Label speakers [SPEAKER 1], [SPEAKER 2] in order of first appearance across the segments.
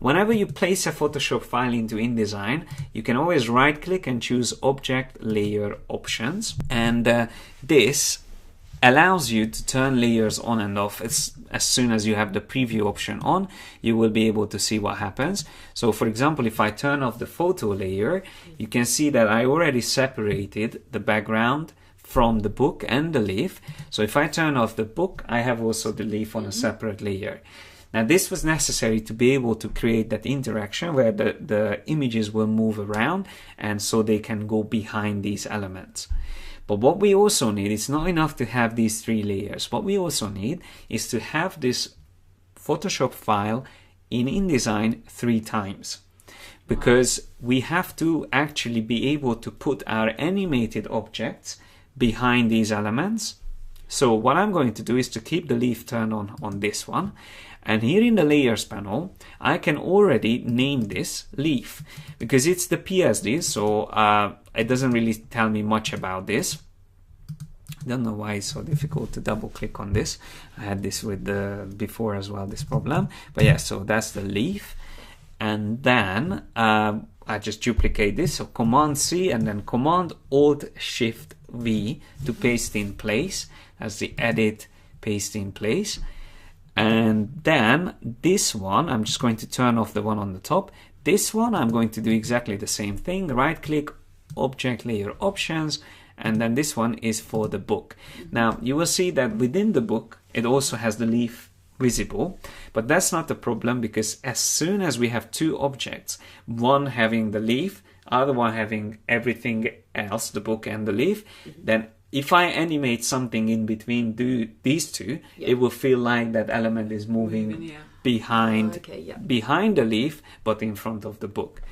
[SPEAKER 1] whenever you place a Photoshop file into InDesign, you can always right click and choose Object Layer Options, and this allows you to turn layers on and off. As soon as you have the preview option on, you will be able to see what happens. So for example, if I turn off the photo layer, you can see that I already separated the background from the book and the leaf. So if I turn off the book, I have also the leaf on a separate layer. Now this was necessary to be able to create that interaction where the images will move around, and so they can go behind these elements. But what we also need, it's not enough to have these 3 layers. What we also need is to have this Photoshop file in InDesign 3 times, because we have to actually be able to put our animated objects behind these elements. So what I'm going to do is to keep the leaf turned on this one. And here in the layers panel, I can already name this leaf because it's the PSD. So it doesn't really tell me much about this. I don't know why it's so difficult to double click on this. I had this with the before as well, this problem. But yeah, so that's the leaf. And then I just duplicate this. So Command C and then Command Alt Shift V to paste in place. That's the edit paste in place. And then this one, I'm just going to turn off the one on the top. This one, I'm going to do exactly the same thing. Right click, Object Layer Options, and then this one is for the book. Now you will see that within the book, it also has the leaf visible, but that's not the problem, because as soon as we have 2 objects, one having the leaf, other one having everything else, the book and the leaf, then if I animate something in between these 2, it will feel like that element is moving behind behind the leaf, but in front of the book.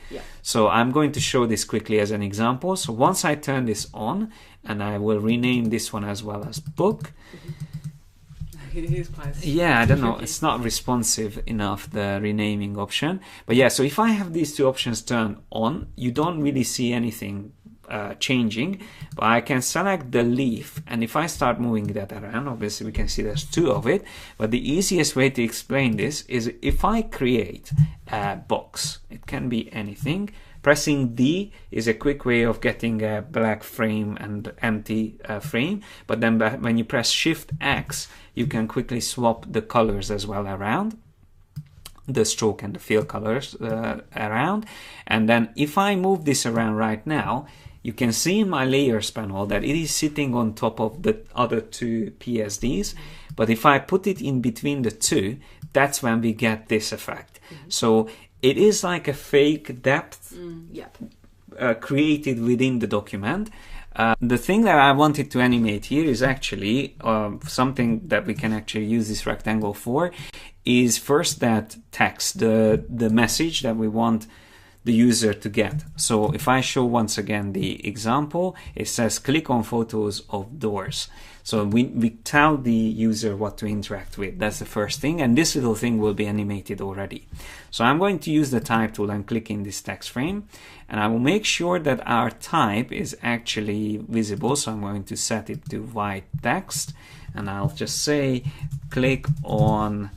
[SPEAKER 1] So I'm going to show this quickly as an example. So once I turn this on, and I will rename this one as well as book.
[SPEAKER 2] It is quite
[SPEAKER 1] I don't know, it's not responsive enough, the renaming option. But yeah, so if I have these 2 options turned on, you don't really see anything changing, but I can select the leaf, and if I start moving that around, obviously we can see there's 2 of it. But the easiest way to explain this is if I create a box, it can be anything. Pressing D is a quick way of getting a black frame and empty frame, but then when you press Shift X, you can quickly swap the colors as well around, the stroke and the fill colors around. And then if I move this around right now, you can see in my layers panel that it is sitting on top of the other 2 PSDs. But if I put it in between the 2, that's when we get this effect. So it is like a fake depth created within the document. The thing that I wanted to animate here is actually something that we can actually use this rectangle for, is first that text, the message that we want the user to get. So if I show once again the example, it says click on photos of doors. So we tell the user what to interact with. That's the first thing, and this little thing will be animated already. So I'm going to use the type tool and click in this text frame, and I will make sure that our type is actually visible. So I'm going to set it to white text, and I'll just say click on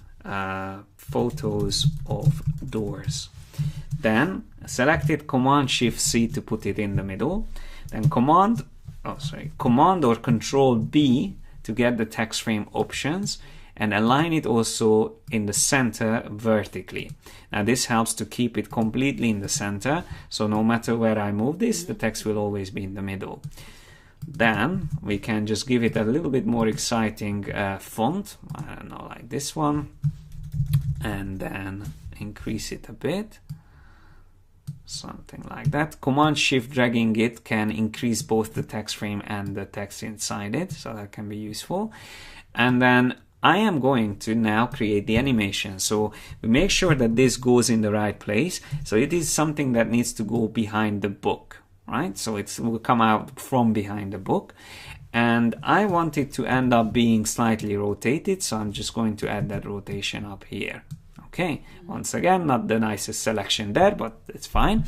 [SPEAKER 1] photos of doors. Then selected Command Shift C to put it in the middle. Then Command or Control B to get the text frame options, and align it also in the center vertically. Now this helps to keep it completely in the center, so no matter where I move this, the text will always be in the middle. Then we can just give it a little bit more exciting font, I don't know, like this one, and then increase it a bit, something like that. Command Shift dragging it can increase both the text frame and the text inside it, so that can be useful. And then I am going to now create the animation. So we make sure that this goes in the right place. So it is something that needs to go behind the book, right? So it will come out from behind the book. And I want it to end up being slightly rotated, so I'm just going to add that rotation up here. Okay, once again, not the nicest selection there, but it's fine.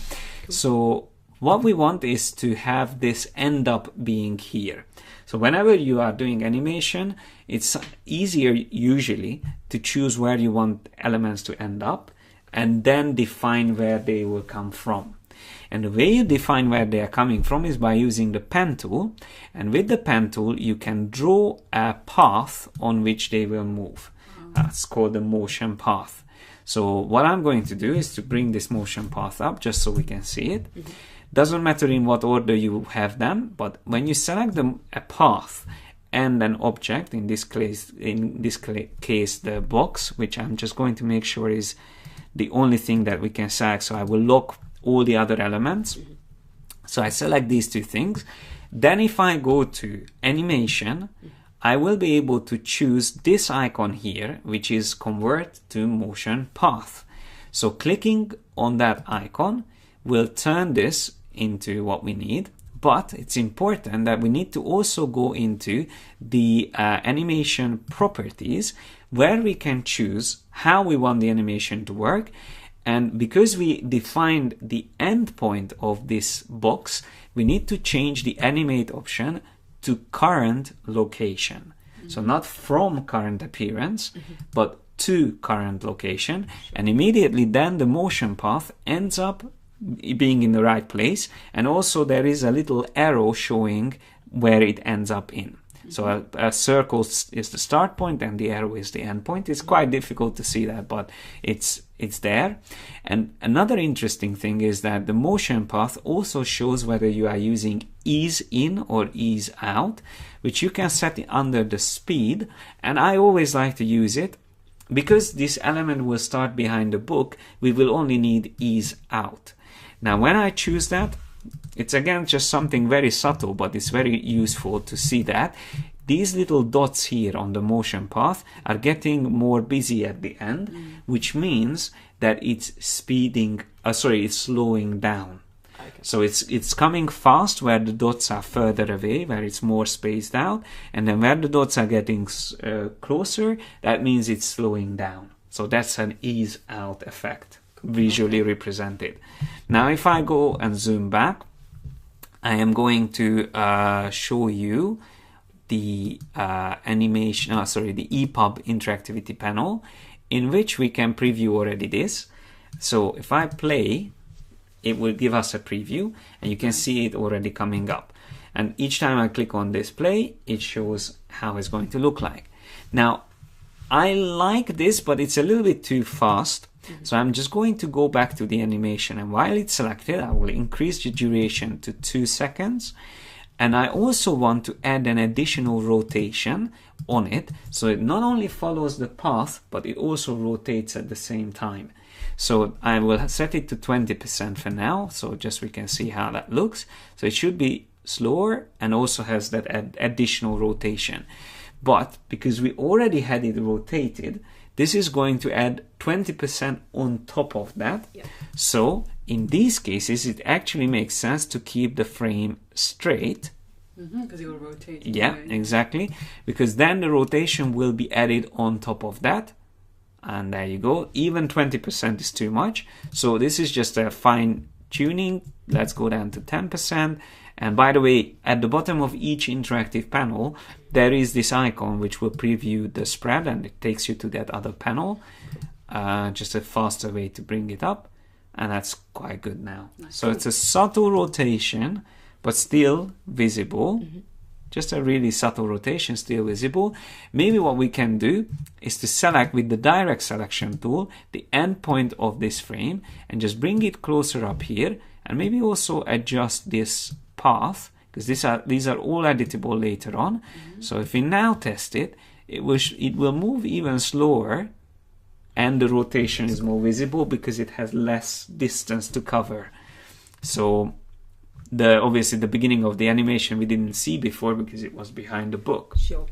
[SPEAKER 1] So what we want is to have this end up being here. So whenever you are doing animation, it's easier usually to choose where you want elements to end up. and then define where they will come from. And the way you define where they are coming from is by using the pen tool. And with the pen tool, you can draw a path on which they will move. That's called the motion path. So what I'm going to do is to bring this motion path up just so we can see it. Doesn't matter in what order you have them, but when you select a path and an object, in this case the box, which I'm just going to make sure is the only thing that we can select. So I will lock all the other elements. So I select these two things. Then if I go to animation, I will be able to choose this icon here, which is convert to motion path. So clicking on that icon will turn this into what we need. But it's important that we need to also go into the animation properties, where we can choose how we want the animation to work. And because we defined the endpoint of this box, we need to change the animate option to current location. So not from current appearance, but to current location. And immediately then the motion path ends up being in the right place. And also there is a little arrow showing where it ends up in. So a circle is the start point and the arrow is the end point. It's quite difficult to see that, but it's there. And another interesting thing is that the motion path also shows whether you are using ease in or ease out, which you can set under the speed. And I always like to use it because this element will start behind the book. We will only need ease out. Now, when I choose that, it's again just something very subtle, but it's very useful to see that these little dots here on the motion path are getting more busy at the end, which means that it's it's slowing down. Okay. So it's coming fast where the dots are further away, where it's more spaced out, and then where the dots are getting closer, that means it's slowing down. So that's an ease out effect, visually represented. Now, if I go and zoom back, I am going to show you the the ePub interactivity panel, in which we can preview already this. So if I play, it will give us a preview, and you can see it already coming up. And each time I click on display, it shows how it's going to look like. Now, I like this, but it's a little bit too fast. So I'm just going to go back to the animation, and while it's selected, I will increase the duration to 2 seconds. And I also want to add an additional rotation on it, so it not only follows the path, but it also rotates at the same time. So I will set it to 20% for now, so just we can see how that looks. So it should be slower and also has that additional rotation. But because we already had it rotated, this is going to add 20% on top of that. Yeah. So in these cases, it actually makes sense to keep the frame straight.
[SPEAKER 2] Because it will rotate.
[SPEAKER 1] Yeah, exactly. Because then the rotation will be added on top of that. And there you go. Even 20% is too much. So this is just a fine tuning. Let's go down to 10%. And by the way, at the bottom of each interactive panel, there is this icon which will preview the spread, and it takes you to that other panel. Just a faster way to bring it up. And that's quite good now. Nice. So it's a subtle rotation, but still visible. Just a really subtle rotation, still visible. Maybe what we can do is to select with the direct selection tool the endpoint of this frame and just bring it closer up here, and maybe also adjust this path, because these are all editable later on. So if we now test it, it will move even slower, and the rotation is more visible because it has less distance to cover. So obviously the beginning of the animation we didn't see before because it was behind the book.
[SPEAKER 2] Sure.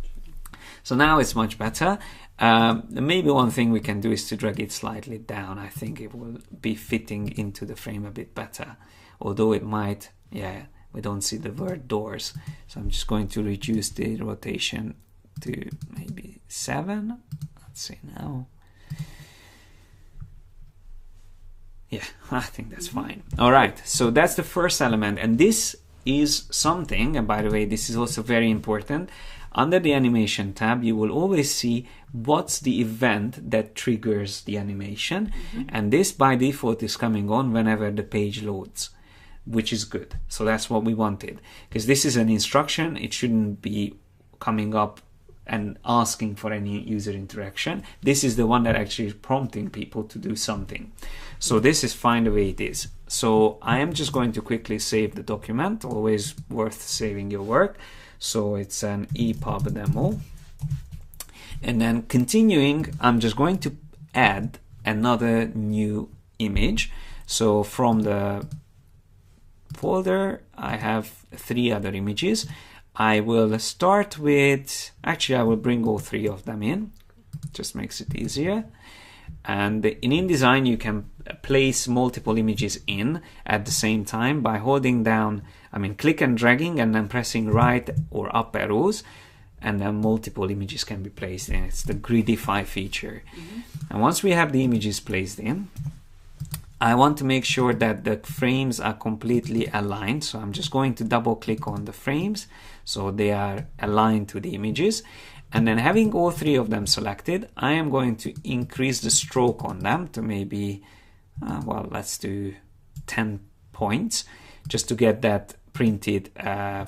[SPEAKER 1] So now it's much better. Maybe one thing we can do is to drag it slightly down. I think it will be fitting into the frame a bit better. Although it might, we don't see the word doors. So I'm just going to reduce the rotation to maybe 7. Let's see now. Yeah, I think that's fine. All right, so that's the first element. And this is something, and by the way, this is also very important. under the animation tab, you will always see what's the event that triggers the animation. And this by default is coming on whenever the page loads, which is good. So that's what we wanted, because this is an instruction. It shouldn't be coming up and asking for any user interaction. This is the one that actually is prompting people to do something. So this is fine the way it is. So I am just going to quickly save the document, always worth saving your work. So it's an ePub demo. And then continuing, I'm just going to add another new image. So from the folder, I have 3 other images. I will start with, actually I will bring all 3 of them in, just makes it easier. And in InDesign you can place multiple images in at the same time by holding down, click and dragging and then pressing right or up arrows, and then multiple images can be placed in. It's the gridify feature. And once we have the images placed in, I want to make sure that the frames are completely aligned. So I'm just going to double click on the frames so they are aligned to the images. And then having all 3 of them selected, I am going to increase the stroke on them to maybe, well, let's do 10 points just to get that printed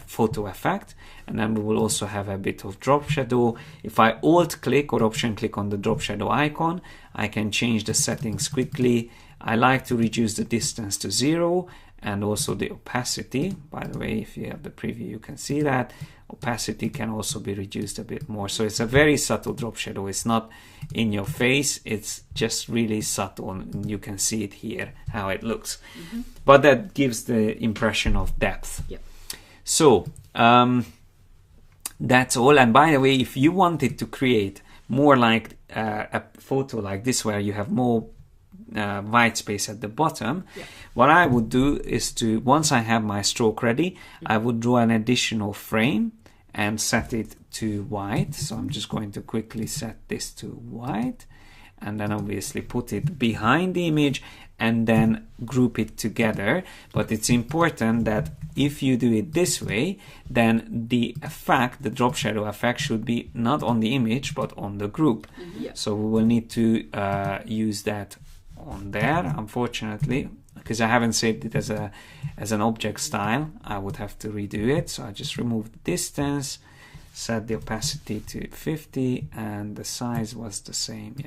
[SPEAKER 1] photo effect. And then we will also have a bit of drop shadow. If I alt click or option click on the drop shadow icon, I can change the settings quickly. I like to reduce the distance to 0 and also the opacity. By the way, if you have the preview, you can see that opacity can also be reduced a bit more. So it's a very subtle drop shadow. It's not in your face. It's just really subtle, and you can see it here, how it looks. But that gives the impression of depth. So that's all. And by the way, if you wanted to create more like a photo like this, where you have more white space at the bottom, what I would do is to, once I have my stroke ready, I would draw an additional frame and set it to white. So I'm just going to quickly set this to white, and then obviously put it behind the image and then group it together. But it's important that if you do it this way, then the effect, the drop shadow effect, should be not on the image but on the group. So we will need to use that on there, unfortunately, because I haven't saved it as an object style. I would have to redo it. So I just remove the distance, set the opacity to 50, and the size was the same.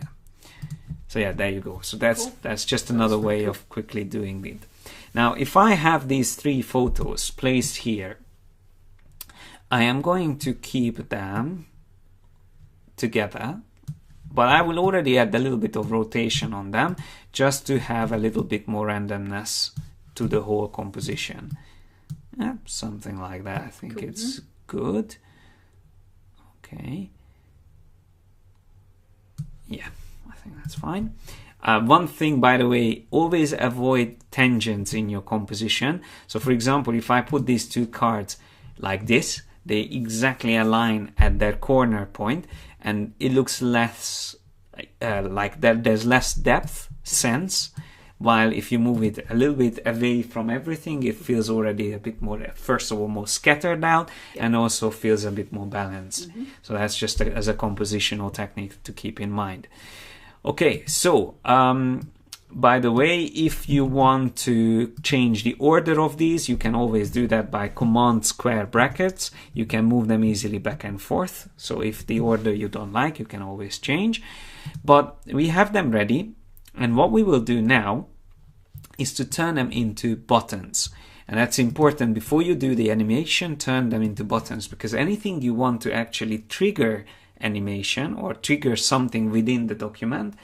[SPEAKER 1] So there you go. So that's just another way of quickly doing it. Now if I have these 3 photos placed here, I am going to keep them together, but I will already add a little bit of rotation on them just to have a little bit more randomness to the whole composition. Something like that. I think it's good. Okay. I think that's fine. One thing, by the way, always avoid tangents in your composition. So for example, if I put these 2 cards like this, they exactly align at their corner point, and it looks less like that. There's less depth sense, while if you move it a little bit away from everything, it feels already a bit more, first of all, more scattered out, and also feels a bit more balanced. So that's just as a compositional technique to keep in mind. Okay, so by the way, if you want to change the order of these, you can always do that by command square brackets. You can move them easily back and forth. So if the order you don't like, you can always change. But we have them ready. And what we will do now is to turn them into buttons. And that's important. Before you do the animation, turn them into buttons, because anything you want to actually trigger animation or trigger something within the document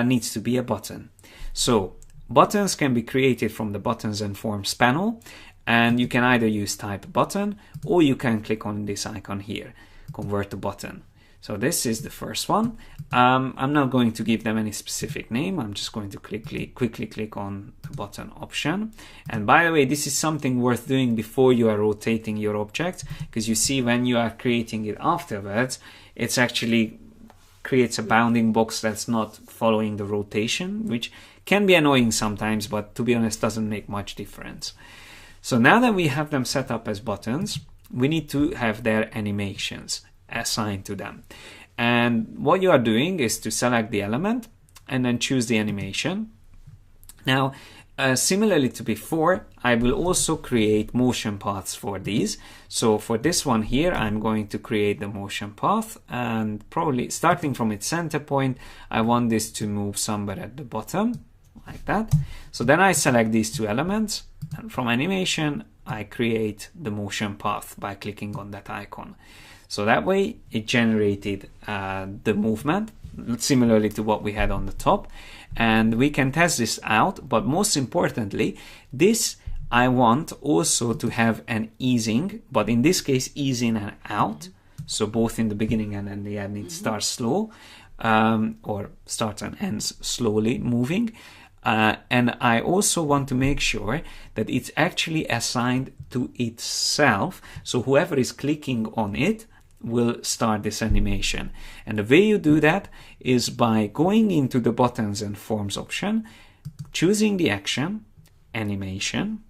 [SPEAKER 1] needs to be a button. So buttons can be created from the buttons and forms panel, and you can either use type button, or you can click on this icon here, convert to button. So this is the first one. I'm not going to give them any specific name. I'm just going to quickly click on the button option. And by the way, this is something worth doing before you are rotating your object, because you see when you are creating it afterwards, it's actually creates a bounding box that's not following the rotation, which can be annoying sometimes, but to be honest, doesn't make much difference. So now that we have them set up as buttons, we need to have their animations. assigned to them. And what you are doing is to select the element and then choose the animation. Now, similarly to before, I will also create motion paths for these. So for this one here, I'm going to create the motion path, and probably starting from its center point, I want this to move somewhere at the bottom, like that. So then I select these two elements, and from animation, I create the motion path by clicking on that icon. So that way it generated the movement, similarly to what we had on the top. And we can test this out, but most importantly, this I want also to have an easing, but in this case ease in and out, so both in the beginning and in the end it starts slow, or starts and ends slowly moving. And I also want to make sure that it's actually assigned to itself, so whoever is clicking on it will start this animation. And the way you do that is by going into the buttons and forms option, choosing the action, animation,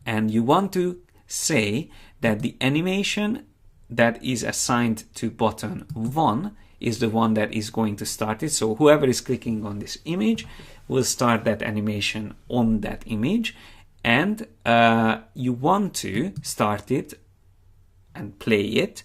[SPEAKER 1] and you want to say that the animation that is assigned to button 1 is the one that is going to start it. So whoever is clicking on this image will start that animation on that image, and you want to start it and play it.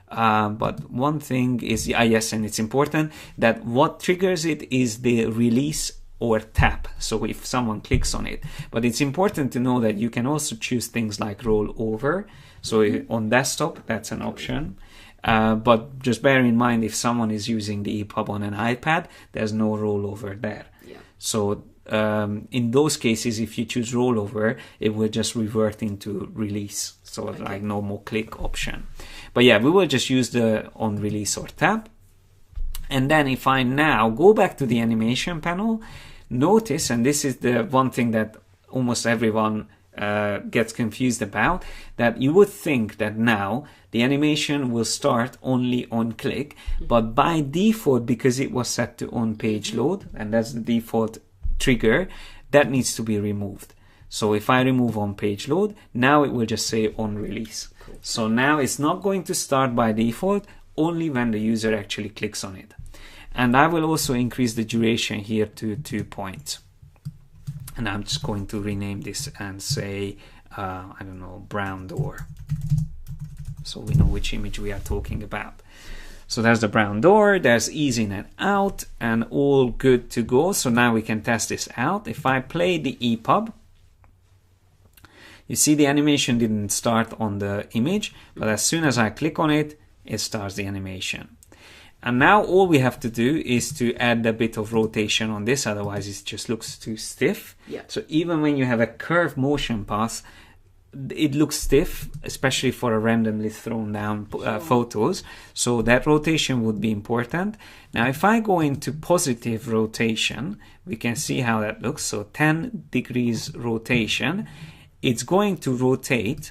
[SPEAKER 1] But one thing is, yes, and it's important that what triggers it is the release or tap, so if someone clicks on it. But it's important to know that you can also choose things like roll over. So on desktop, that's an option. But just bear in mind, if someone is using the EPUB on an iPad, there's no rollover there.
[SPEAKER 2] Yeah.
[SPEAKER 1] So in those cases, if you choose rollover, it will just revert into release. So like no more click option. But yeah, we will just use the on release or tap. And then if I now go back to the animation panel, notice, and this is the one thing that almost everyone gets confused about, that you would think that now the animation will start only on click, but by default, because it was set to on page load, and that's the default trigger, that needs to be removed. So if I remove on page load, now it will just say on release.
[SPEAKER 2] Cool.
[SPEAKER 1] So now it's not going to start by default, only when the user actually clicks on it. And I will also increase the duration here to 2 points. And I'm just going to rename this and say, I don't know, brown door. So we know which image we are talking about. So there's the brown door, there's ease in and out, and all good to go. So now we can test this out. If I play the EPUB, you see the animation didn't start on the image, but as soon as I click on it, it starts the animation. And now all we have to do is to add a bit of rotation on this, otherwise it just looks too stiff.
[SPEAKER 2] Yeah.
[SPEAKER 1] So even when you have a curved motion path, it looks stiff, especially for a randomly thrown down photos. So that rotation would be important. Now if I go into positive rotation, we can see how that looks. So 10 degrees rotation, it's going to rotate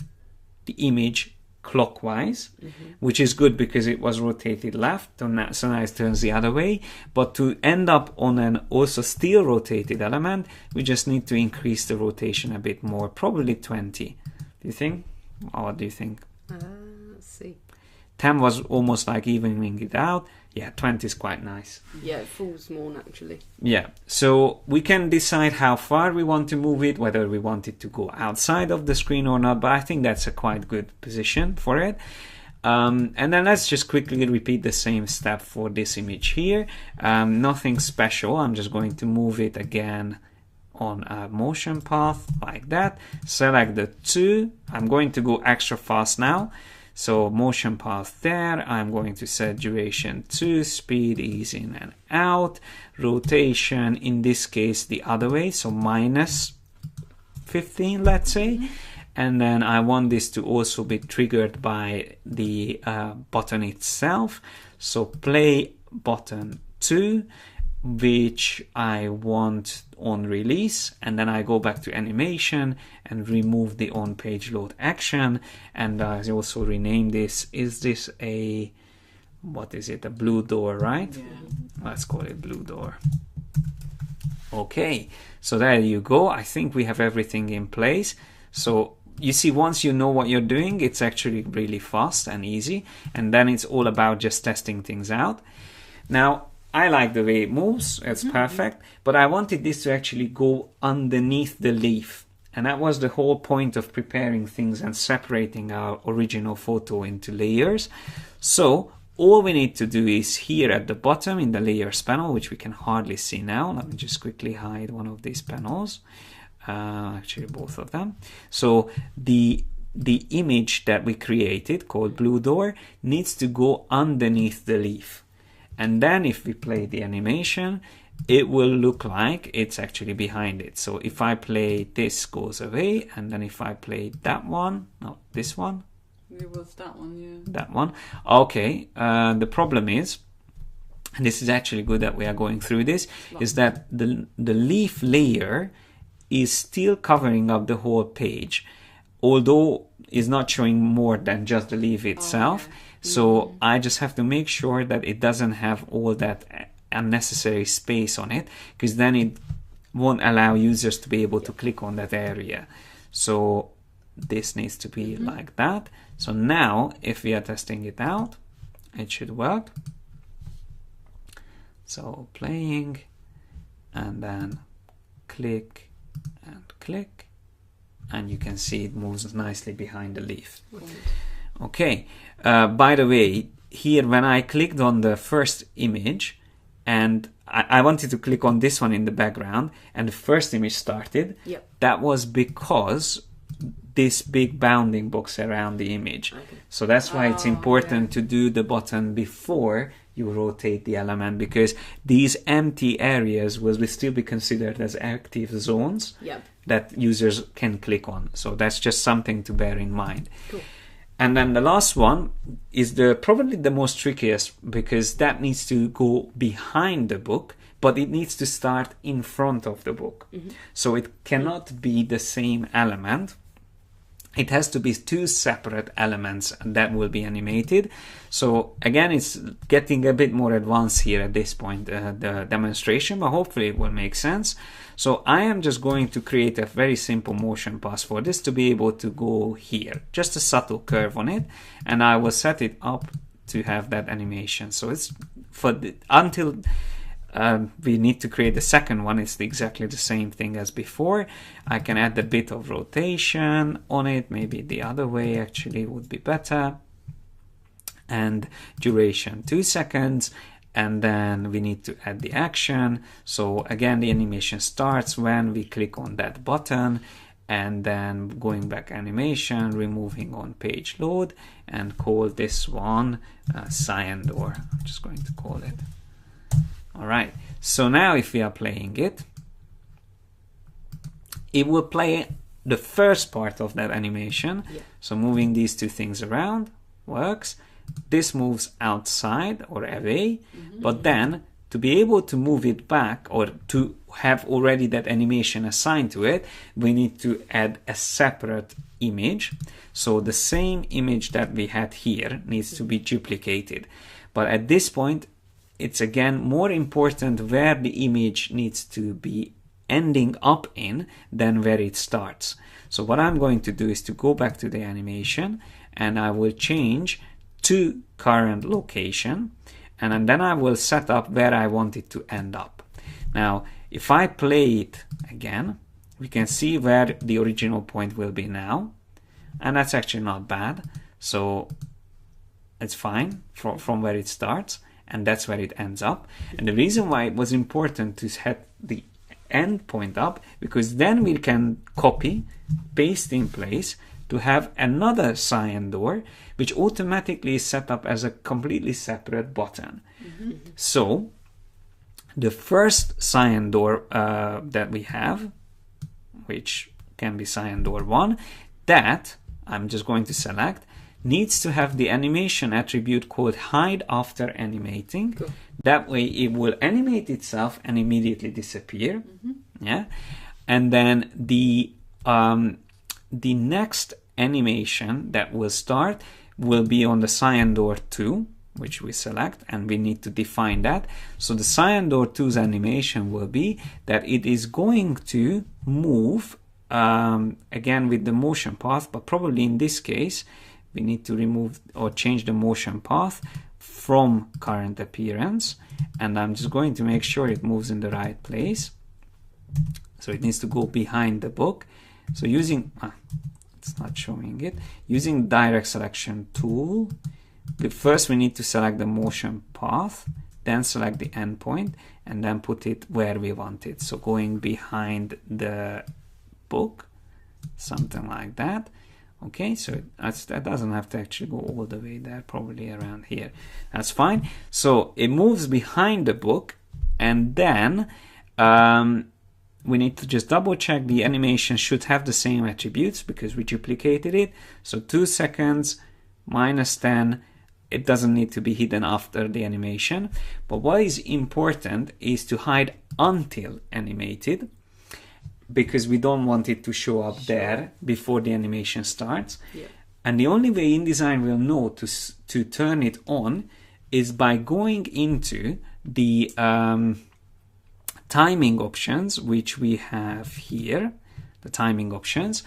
[SPEAKER 1] the image clockwise, which is good because it was rotated left, so now it turns the other way. But to end up on an also still rotated element, we just need to increase the rotation a bit more, probably 20. Do you think? Or what do you think?
[SPEAKER 2] Let's see.
[SPEAKER 1] 10 was almost like evening it out. Yeah, 20 is quite nice.
[SPEAKER 2] Yeah, it falls more naturally.
[SPEAKER 1] Yeah, so we can decide how far we want to move it, whether we want it to go outside of the screen or not, but I think that's a quite good position for it. And then let's just quickly repeat the same step for this image here. Nothing special, I'm just going to move it again on a motion path like that. Select the 2, I'm going to go extra fast now. So motion path there, I'm going to set duration 2, speed ease in and out, rotation in this case the other way, so minus 15 let's say, and then I want this to also be triggered by the button itself. So play button 2, which I want on release, and then I go back to animation and remove the on page load action, and I also rename this. Is this a, what is it, a blue door, right?
[SPEAKER 2] Yeah.
[SPEAKER 1] Let's call it blue door. Okay, so there you go. I think we have everything in place. So you see, once you know what you're doing, it's actually really fast and easy, and then it's all about just testing things out. Now, I like the way it moves, it's perfect, but I wanted this to actually go underneath the leaf. And that was the whole point of preparing things and separating our original photo into layers. So all we need to do is here at the bottom in the layers panel, which we can hardly see now. Let me just quickly hide one of these panels. Actually both of them. So the image that we created called blue door needs to go underneath the leaf. And then if we play the animation, it will look like it's actually behind it. So if I play this goes away, and then if I play that one, no, this one.
[SPEAKER 3] It was that one, yeah.
[SPEAKER 1] That one. Okay, the problem is, and this is actually good that we are going through this, is that the leaf layer is still covering up the whole page, although it's not showing more than just the leaf itself.
[SPEAKER 3] Okay.
[SPEAKER 1] So I just have to make sure that it doesn't have all that unnecessary space on it, because then it won't allow users to be able to click on that area. So this needs to be like that. So now if we are testing it out, it should work. So playing, and then click and click, and you can see it moves nicely behind the leaf. Okay, by the way, here when I clicked on the first image, and I wanted to click on this one in the background, and the first image started, that was because this big bounding box around the image. So that's why it's important to do the button before you rotate the element, because these empty areas will still be considered as active zones that users can click on. So that's just something to bear in mind.
[SPEAKER 2] Cool.
[SPEAKER 1] And then the last one is probably the most trickiest, because that needs to go behind the book, but it needs to start in front of the book. So it cannot be the same element. It has to be two separate elements that will be animated. So again, it's getting a bit more advanced here at this point, the demonstration, but hopefully it will make sense. So I am just going to create a very simple motion pass for this to be able to go here, just a subtle curve on it, and I will set it up to have that animation. So it's until we need to create the second one, it's exactly the same thing as before. I can add a bit of rotation on it, maybe the other way actually would be better, and duration 2 seconds, and then we need to add the action. So again, the animation starts when we click on that button, and then going back animation, removing on page load, and call this one cyan door. I'm just going to call it. All right, so now if we are playing it, it will play the first part of that animation. So moving these two things around works. This moves outside or away, but then to be able to move it back, or to have already that animation assigned to it, we need to add a separate image. So the same image that we had here needs to be duplicated. But at this point, it's again more important where the image needs to be ending up in than where it starts. So what I'm going to do is to go back to the animation, and I will change to current location, and then I will set up where I want it to end up. Now if I play it again, we can see where the original point will be now, and that's actually not bad. So it's fine from where it starts, and that's where it ends up. And the reason why it was important to set the end point up, because then we can copy, paste in place to have another cyan door, which automatically is set up as a completely separate button. So the first cyan door that we have, which can be cyan door 1, that I'm just going to select, needs to have the animation attribute called hide after animating.
[SPEAKER 2] Cool.
[SPEAKER 1] That way it will animate itself and immediately disappear. Yeah, and then the next animation that will start will be on the cyan door 2, which we select, and we need to define that. So the cyan door 2's animation will be that it is going to move again with the motion path, but probably in this case we need to remove or change the motion path from current appearance, and I'm just going to make sure it moves in the right place. So it needs to go behind the book. So using it's not showing it. Using direct selection tool, first we need to select the motion path, then select the endpoint, and then put it where we want it. So going behind the book, something like that. Okay, so that doesn't have to actually go all the way there, probably around here. That's fine. So it moves behind the book, and then we need to just double check the animation should have the same attributes because we duplicated it. So 2 seconds, -10, it doesn't need to be hidden after the animation. But what is important is to hide until animated, because we don't want it to show up there before the animation starts.
[SPEAKER 2] Yeah.
[SPEAKER 1] And the only way InDesign will know to turn it on is by going into the timing options, which we have here, the timing options.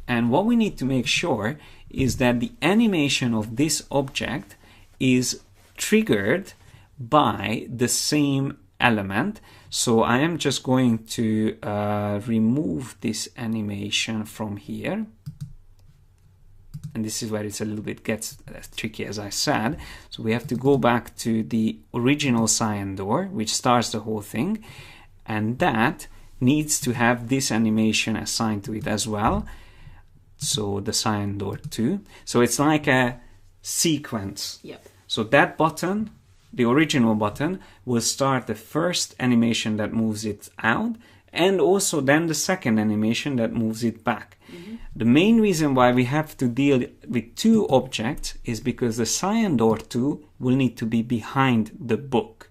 [SPEAKER 1] And what we need to make sure is that the animation of this object is triggered by the same element. So I am just going to remove this animation from here. And this is where it's a little bit gets tricky, as I said. So we have to go back to the original cyan door, which starts the whole thing. And that needs to have this animation assigned to it as well. So the cyan door 2. So it's like a sequence.
[SPEAKER 2] Yep.
[SPEAKER 1] So that button, the original button, will start the first animation that moves it out, and also then the second animation that moves it back.
[SPEAKER 2] Mm-hmm.
[SPEAKER 1] The main reason why we have to deal with 2 objects is because the cyan door 2 will need to be behind the book.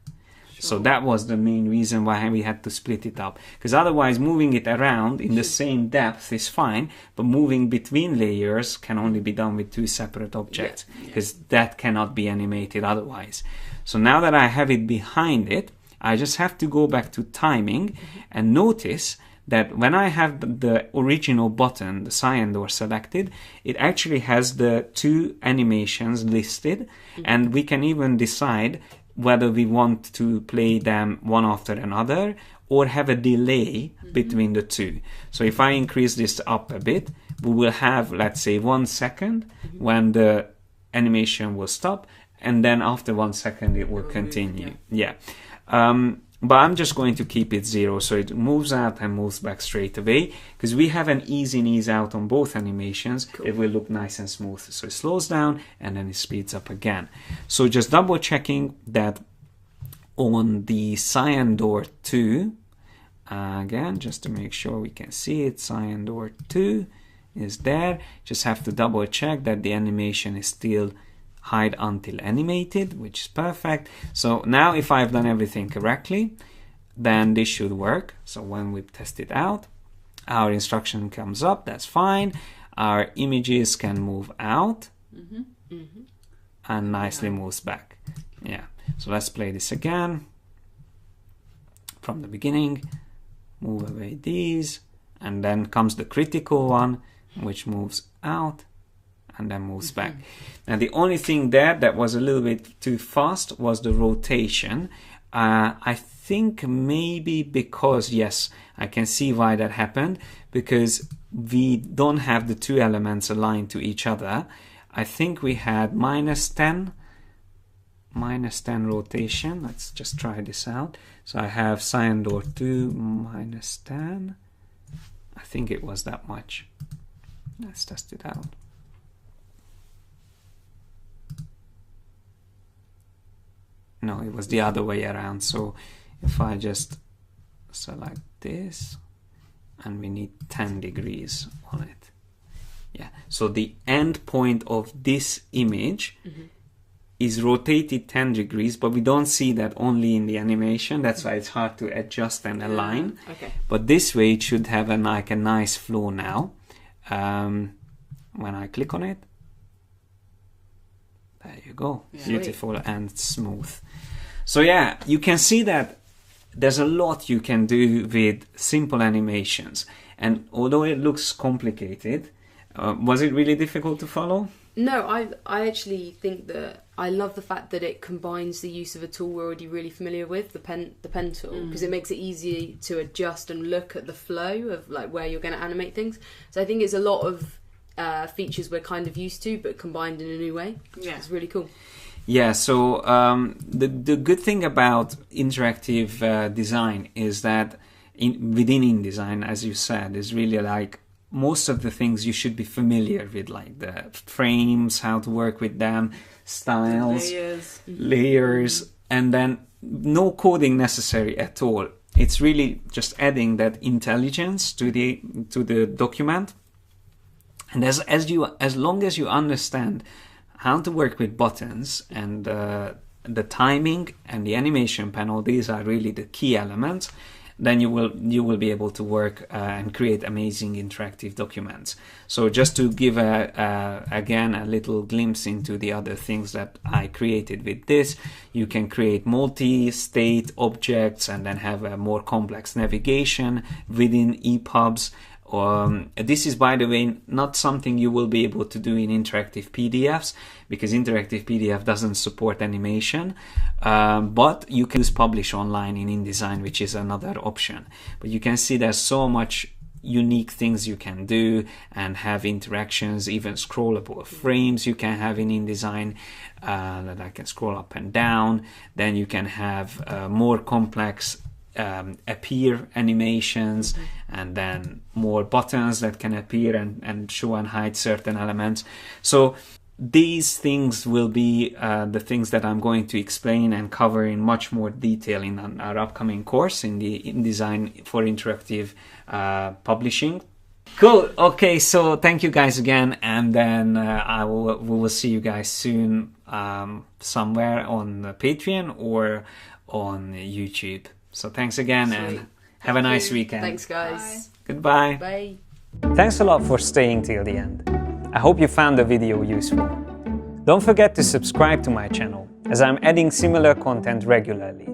[SPEAKER 1] So that was the main reason why we had to split it up. Because otherwise moving it around in the same depth is fine, but moving between layers can only be done with 2 separate objects, because that cannot be animated otherwise. So now that I have it behind it, I just have to go back to timing and notice that when I have the original button, the cyan door selected, it actually has the 2 animations listed, and we can even decide whether we want to play them one after another or have a delay between the 2. So if I increase this up a bit, we will have, let's say, 1 second when the animation will stop, and then after 1 second it will continue. Yeah. But I'm just going to keep it 0, so it moves out and moves back straight away, because we have an ease in, ease out on both animations. Cool. It will look nice and smooth. So it slows down and then it speeds up again. So just double checking that on the cyan door 2, again, just to make sure we can see it, cyan door 2 is there. Just have to double check that the animation is still hide until animated, which is perfect. So now if I've done everything correctly, then this should work. So when we test it out, our instruction comes up, that's fine. Our images can move out and nicely moves back. Yeah, so let's play this again from the beginning. Move away these, and then comes the critical one, which moves out and then moves back. Now the only thing there that was a little bit too fast was the rotation. I think maybe because, yes, I can see why that happened, because we don't have the 2 elements aligned to each other. I think we had -10 rotation. Let's just try this out. So I have cyan door 2 -10. I think it was that much. Let's test it out. No, it was the other way around. So if I just select this, and we need 10 degrees on it. Yeah, so the end point of this image is rotated 10 degrees, but we don't see that only in the animation. That's why it's hard to adjust and align.
[SPEAKER 2] Okay.
[SPEAKER 1] But this way it should have a nice flow now. When I click on it, there you go. Yeah. Beautiful and smooth. So yeah, you can see that there's a lot you can do with simple animations. And although it looks complicated, was it really difficult to follow?
[SPEAKER 2] No, I actually think that I love the fact that it combines the use of a tool we're already really familiar with, the pen tool, because it makes it easy to adjust and look at the flow of like where you're going to animate things. So I think it's a lot of features we're kind of used to, but combined in a new way.
[SPEAKER 3] Yeah,
[SPEAKER 2] It's really cool.
[SPEAKER 1] Yeah, so the good thing about interactive design is that within InDesign, as you said, is really like most of the things you should be familiar with, like the frames, how to work with them, styles, layers, and then no coding necessary at all. It's really just adding that intelligence to the document. And as long as you understand how to work with buttons and the timing and the animation panel, these are really the key elements, then you will be able to work and create amazing interactive documents. So just to give again a little glimpse into the other things that I created with this, you can create multi-state objects and then have a more complex navigation within ePubs. This is, by the way, not something you will be able to do in interactive PDFs, because interactive PDF doesn't support animation, but you can use publish online in InDesign, which is another option. But you can see there's so much unique things you can do and have interactions, even scrollable frames you can have in InDesign that I can scroll up and down. Then you can have more complex appear animations, and then more buttons that can appear and show and hide certain elements. So these things will be the things that I'm going to explain and cover in much more detail in our upcoming course in the InDesign for interactive publishing. Cool. Okay, so thank you guys again, and then we will see you guys soon somewhere on Patreon or on YouTube. So thanks again.
[SPEAKER 2] Sweet.
[SPEAKER 1] And have a nice weekend.
[SPEAKER 2] Thanks, guys.
[SPEAKER 1] Goodbye.
[SPEAKER 2] Bye.
[SPEAKER 1] Thanks a lot for staying till the end. I hope you found the video useful. Don't forget to subscribe to my channel, as I'm adding similar content regularly.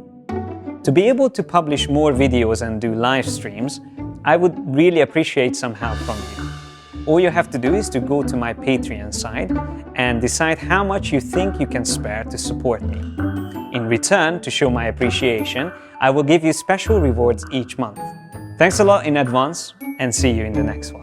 [SPEAKER 1] To be able to publish more videos and do live streams, I would really appreciate some help from you. All you have to do is to go to my Patreon site and decide how much you think you can spare to support me. In return, to show my appreciation, I will give you special rewards each month. Thanks a lot in advance, and see you in the next one.